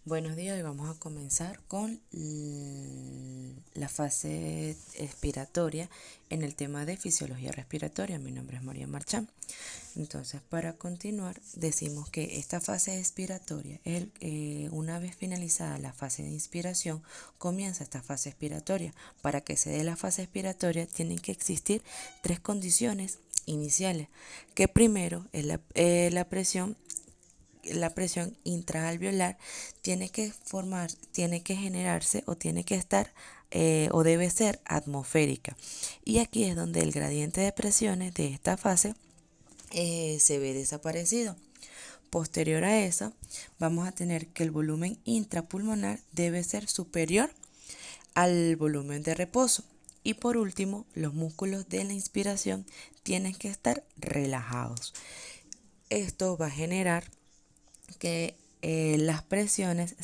Buenos días, hoy vamos a comenzar con la fase expiratoria en el tema de fisiología respiratoria. Mi nombre es María Marchán. Entonces, para continuar, decimos que esta fase expiratoria, una vez finalizada la fase de inspiración, comienza esta fase expiratoria. Para que se dé la fase expiratoria, tienen que existir tres condiciones iniciales, que primero es la presión intraalveolar tiene que generarse o tiene que estar o debe ser atmosférica. Y aquí es donde el gradiente de presiones de esta fase se ve desaparecido. Posterior a eso, vamos a tener que el volumen intrapulmonar debe ser superior al volumen de reposo. Y por último, los músculos de la inspiración tienen que estar relajados. Esto va a generar que las presiones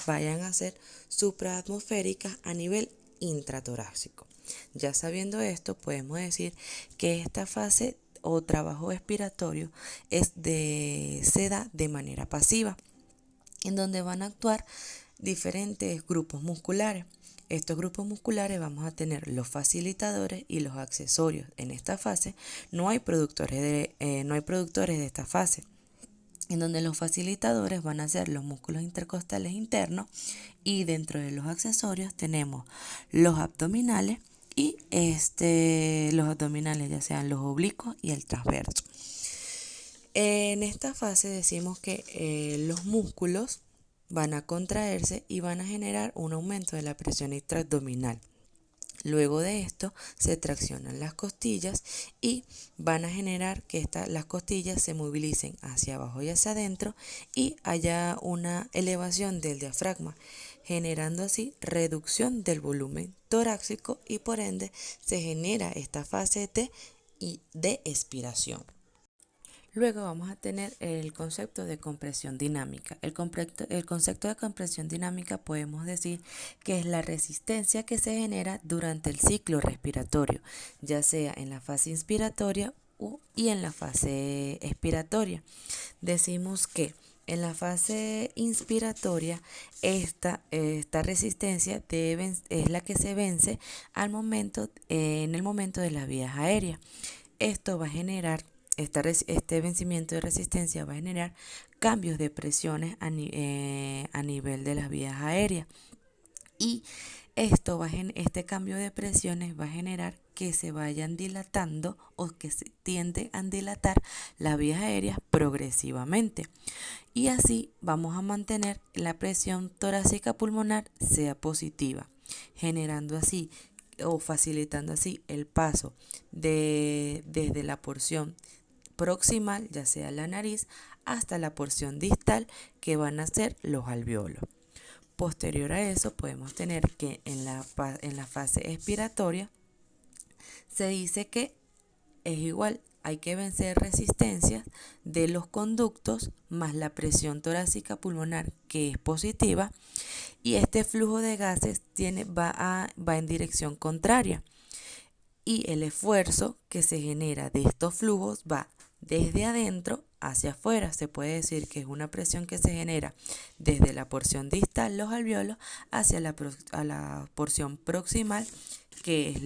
vayan a ser supraatmosféricas a nivel intratorácico. Ya sabiendo esto, podemos decir que esta fase o trabajo expiratorio se da de manera pasiva, en donde van a actuar diferentes grupos musculares. Estos grupos musculares vamos a tener los facilitadores y los accesorios. En esta fase no hay productores de esta fase, en donde los facilitadores van a ser los músculos intercostales internos, y dentro de los accesorios tenemos los abdominales y los abdominales ya sean los oblicuos y el transverso. En esta fase decimos que los músculos van a contraerse y van a generar un aumento de la presión intraabdominal. Luego de esto se traccionan las costillas y van a generar que las costillas se movilicen hacia abajo y hacia adentro y haya una elevación del diafragma, generando así reducción del volumen torácico y por ende se genera esta fase de expiración. Luego vamos a tener el concepto de compresión dinámica. El concepto de compresión dinámica podemos decir que es la resistencia que se genera durante el ciclo respiratorio, ya sea en la fase inspiratoria y en la fase expiratoria. Decimos que en la fase inspiratoria esta resistencia es la que se vence en el momento de las vías aéreas. Esto va a generar este vencimiento de resistencia va a generar cambios de presiones a nivel de las vías aéreas, y este cambio de presiones va a generar que se vayan dilatando o que se tiende a dilatar las vías aéreas progresivamente, y así vamos a mantener la presión torácica pulmonar sea positiva, generando así o facilitando así el paso desde la porción proximal, ya sea la nariz, hasta la porción distal, que van a ser los alvéolos. Posterior a eso podemos tener que en la fase expiratoria se dice que es igual, hay que vencer resistencias de los conductos más la presión torácica pulmonar, que es positiva, y este flujo de gases va en dirección contraria, y el esfuerzo que se genera de estos flujos va desde adentro hacia afuera. Se puede decir que es una presión que se genera desde la porción distal, los alvéolos, hacia la porción proximal, que es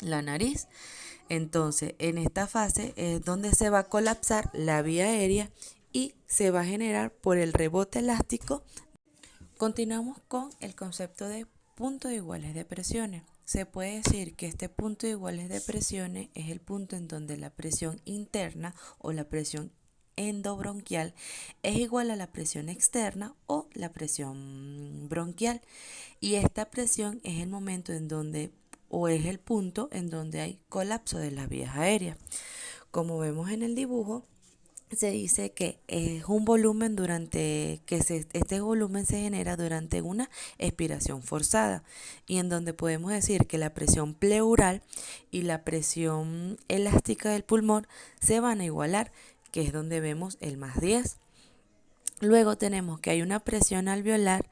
la nariz. Entonces, en esta fase es donde se va a colapsar la vía aérea y se va a generar por el rebote elástico. Continuamos con el concepto de puntos iguales de presiones. Se puede decir que este punto iguales de presiones es el punto en donde la presión interna o la presión endobronquial es igual a la presión externa o la presión bronquial, y esta presión es el momento en donde o es el punto en donde hay colapso de las vías aéreas. Como vemos en el dibujo, se dice que es un volumen este volumen se genera durante una expiración forzada, y en donde podemos decir que la presión pleural y la presión elástica del pulmón se van a igualar, que es donde vemos el +10. Luego tenemos que hay una presión alveolar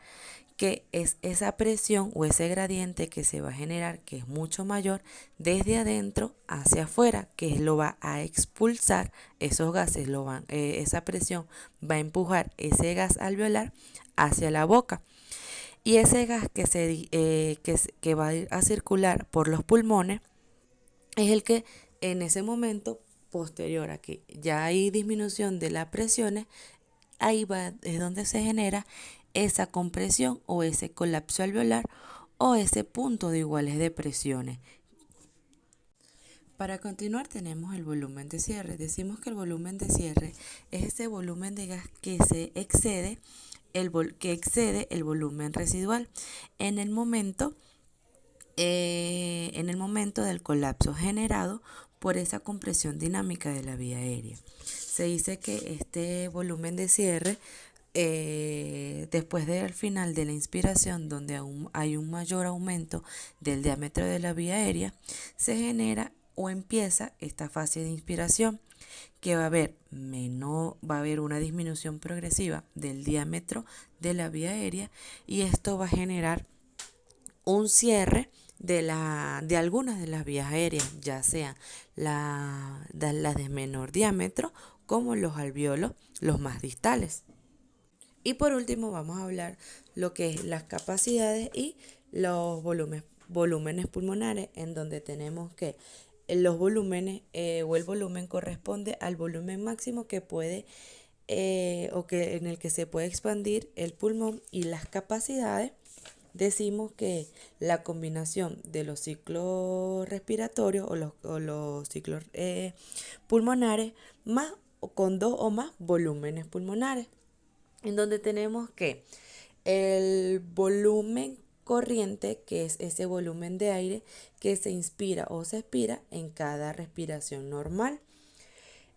que es esa presión o ese gradiente que se va a generar, que es mucho mayor, desde adentro hacia afuera, que lo va a expulsar esos gases, esa presión va a empujar ese gas alveolar hacia la boca. Y ese gas que va a ir a circular por los pulmones es el que en ese momento posterior a que ya hay disminución de las presiones, es donde se genera esa compresión o ese colapso alveolar o ese punto de iguales de presiones. Para continuar tenemos el volumen de cierre. Decimos que el volumen de cierre es ese volumen de gas que excede el volumen residual en el momento del colapso generado por esa compresión dinámica de la vía aérea. Se dice que este volumen de cierre, después del final de la inspiración, donde aún hay un mayor aumento del diámetro de la vía aérea, se genera o empieza esta fase de inspiración, que va a haber una disminución progresiva del diámetro de la vía aérea, y esto va a generar un cierre de algunas de las vías aéreas, ya sean las de menor diámetro como los alvéolos, los más distales. Y por último vamos a hablar lo que es las capacidades y los volúmenes pulmonares, en donde tenemos que los volúmenes o el volumen corresponde al volumen máximo que puede en el que se puede expandir el pulmón, y las capacidades decimos que la combinación de los ciclos respiratorios o los ciclos pulmonares más o con dos o más volúmenes pulmonares, en donde tenemos que el volumen corriente, que es ese volumen de aire que se inspira o se expira en cada respiración normal,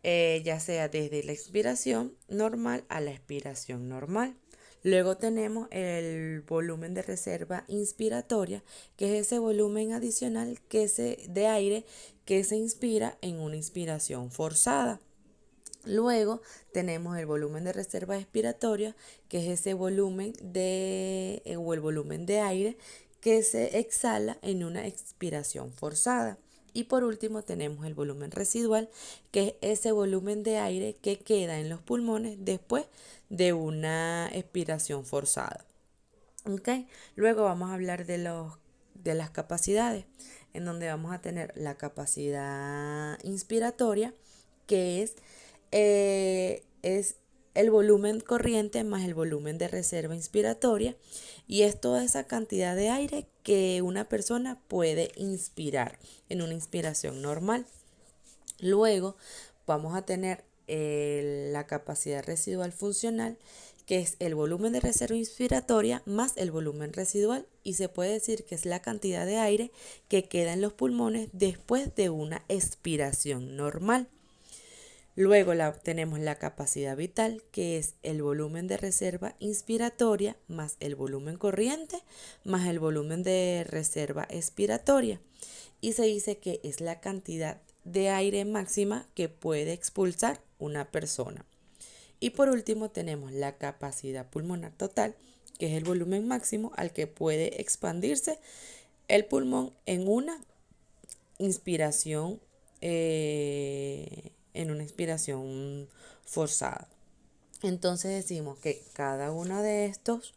ya sea desde la expiración normal a la expiración normal. Luego tenemos el volumen de reserva inspiratoria, que es ese volumen adicional de aire que se inspira en una inspiración forzada. Luego tenemos el volumen de reserva expiratoria, que es ese volumen o el volumen de aire que se exhala en una expiración forzada. Y por último tenemos el volumen residual, que es ese volumen de aire que queda en los pulmones después de una expiración forzada. ¿Okay? Luego vamos a hablar de las capacidades, en donde vamos a tener la capacidad inspiratoria, que es el volumen corriente más el volumen de reserva inspiratoria, y es toda esa cantidad de aire que una persona puede inspirar en una inspiración normal. Luego vamos a tener la capacidad residual funcional, que es el volumen de reserva inspiratoria más el volumen residual, y se puede decir que es la cantidad de aire que queda en los pulmones después de una expiración normal. Luego tenemos la capacidad vital, que es el volumen de reserva inspiratoria más el volumen corriente más el volumen de reserva expiratoria, y se dice que es la cantidad de aire máxima que puede expulsar una persona. Y por último tenemos la capacidad pulmonar total, que es el volumen máximo al que puede expandirse el pulmón en una inspiración forzada. Entonces decimos que cada uno de estos,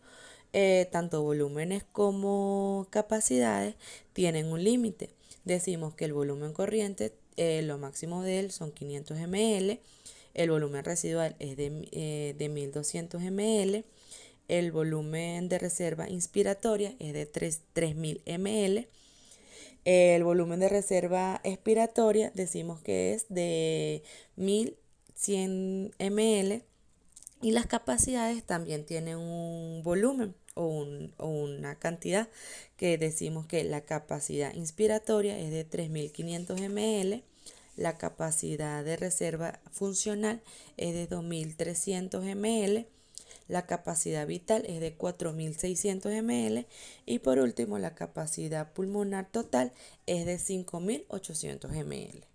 tanto volúmenes como capacidades, tienen un límite. Decimos que el volumen corriente, lo máximo de él son 500 ml, el volumen residual es de 1200 ml, el volumen de reserva inspiratoria es de 3000 ml, el volumen de reserva expiratoria decimos que es de 1100 ml, y las capacidades también tienen un volumen o una cantidad, que decimos que la capacidad inspiratoria es de 3500 ml, la capacidad de reserva funcional es de 2300 ml, la capacidad vital es de 4600 ml, y por último la capacidad pulmonar total es de 5800 ml.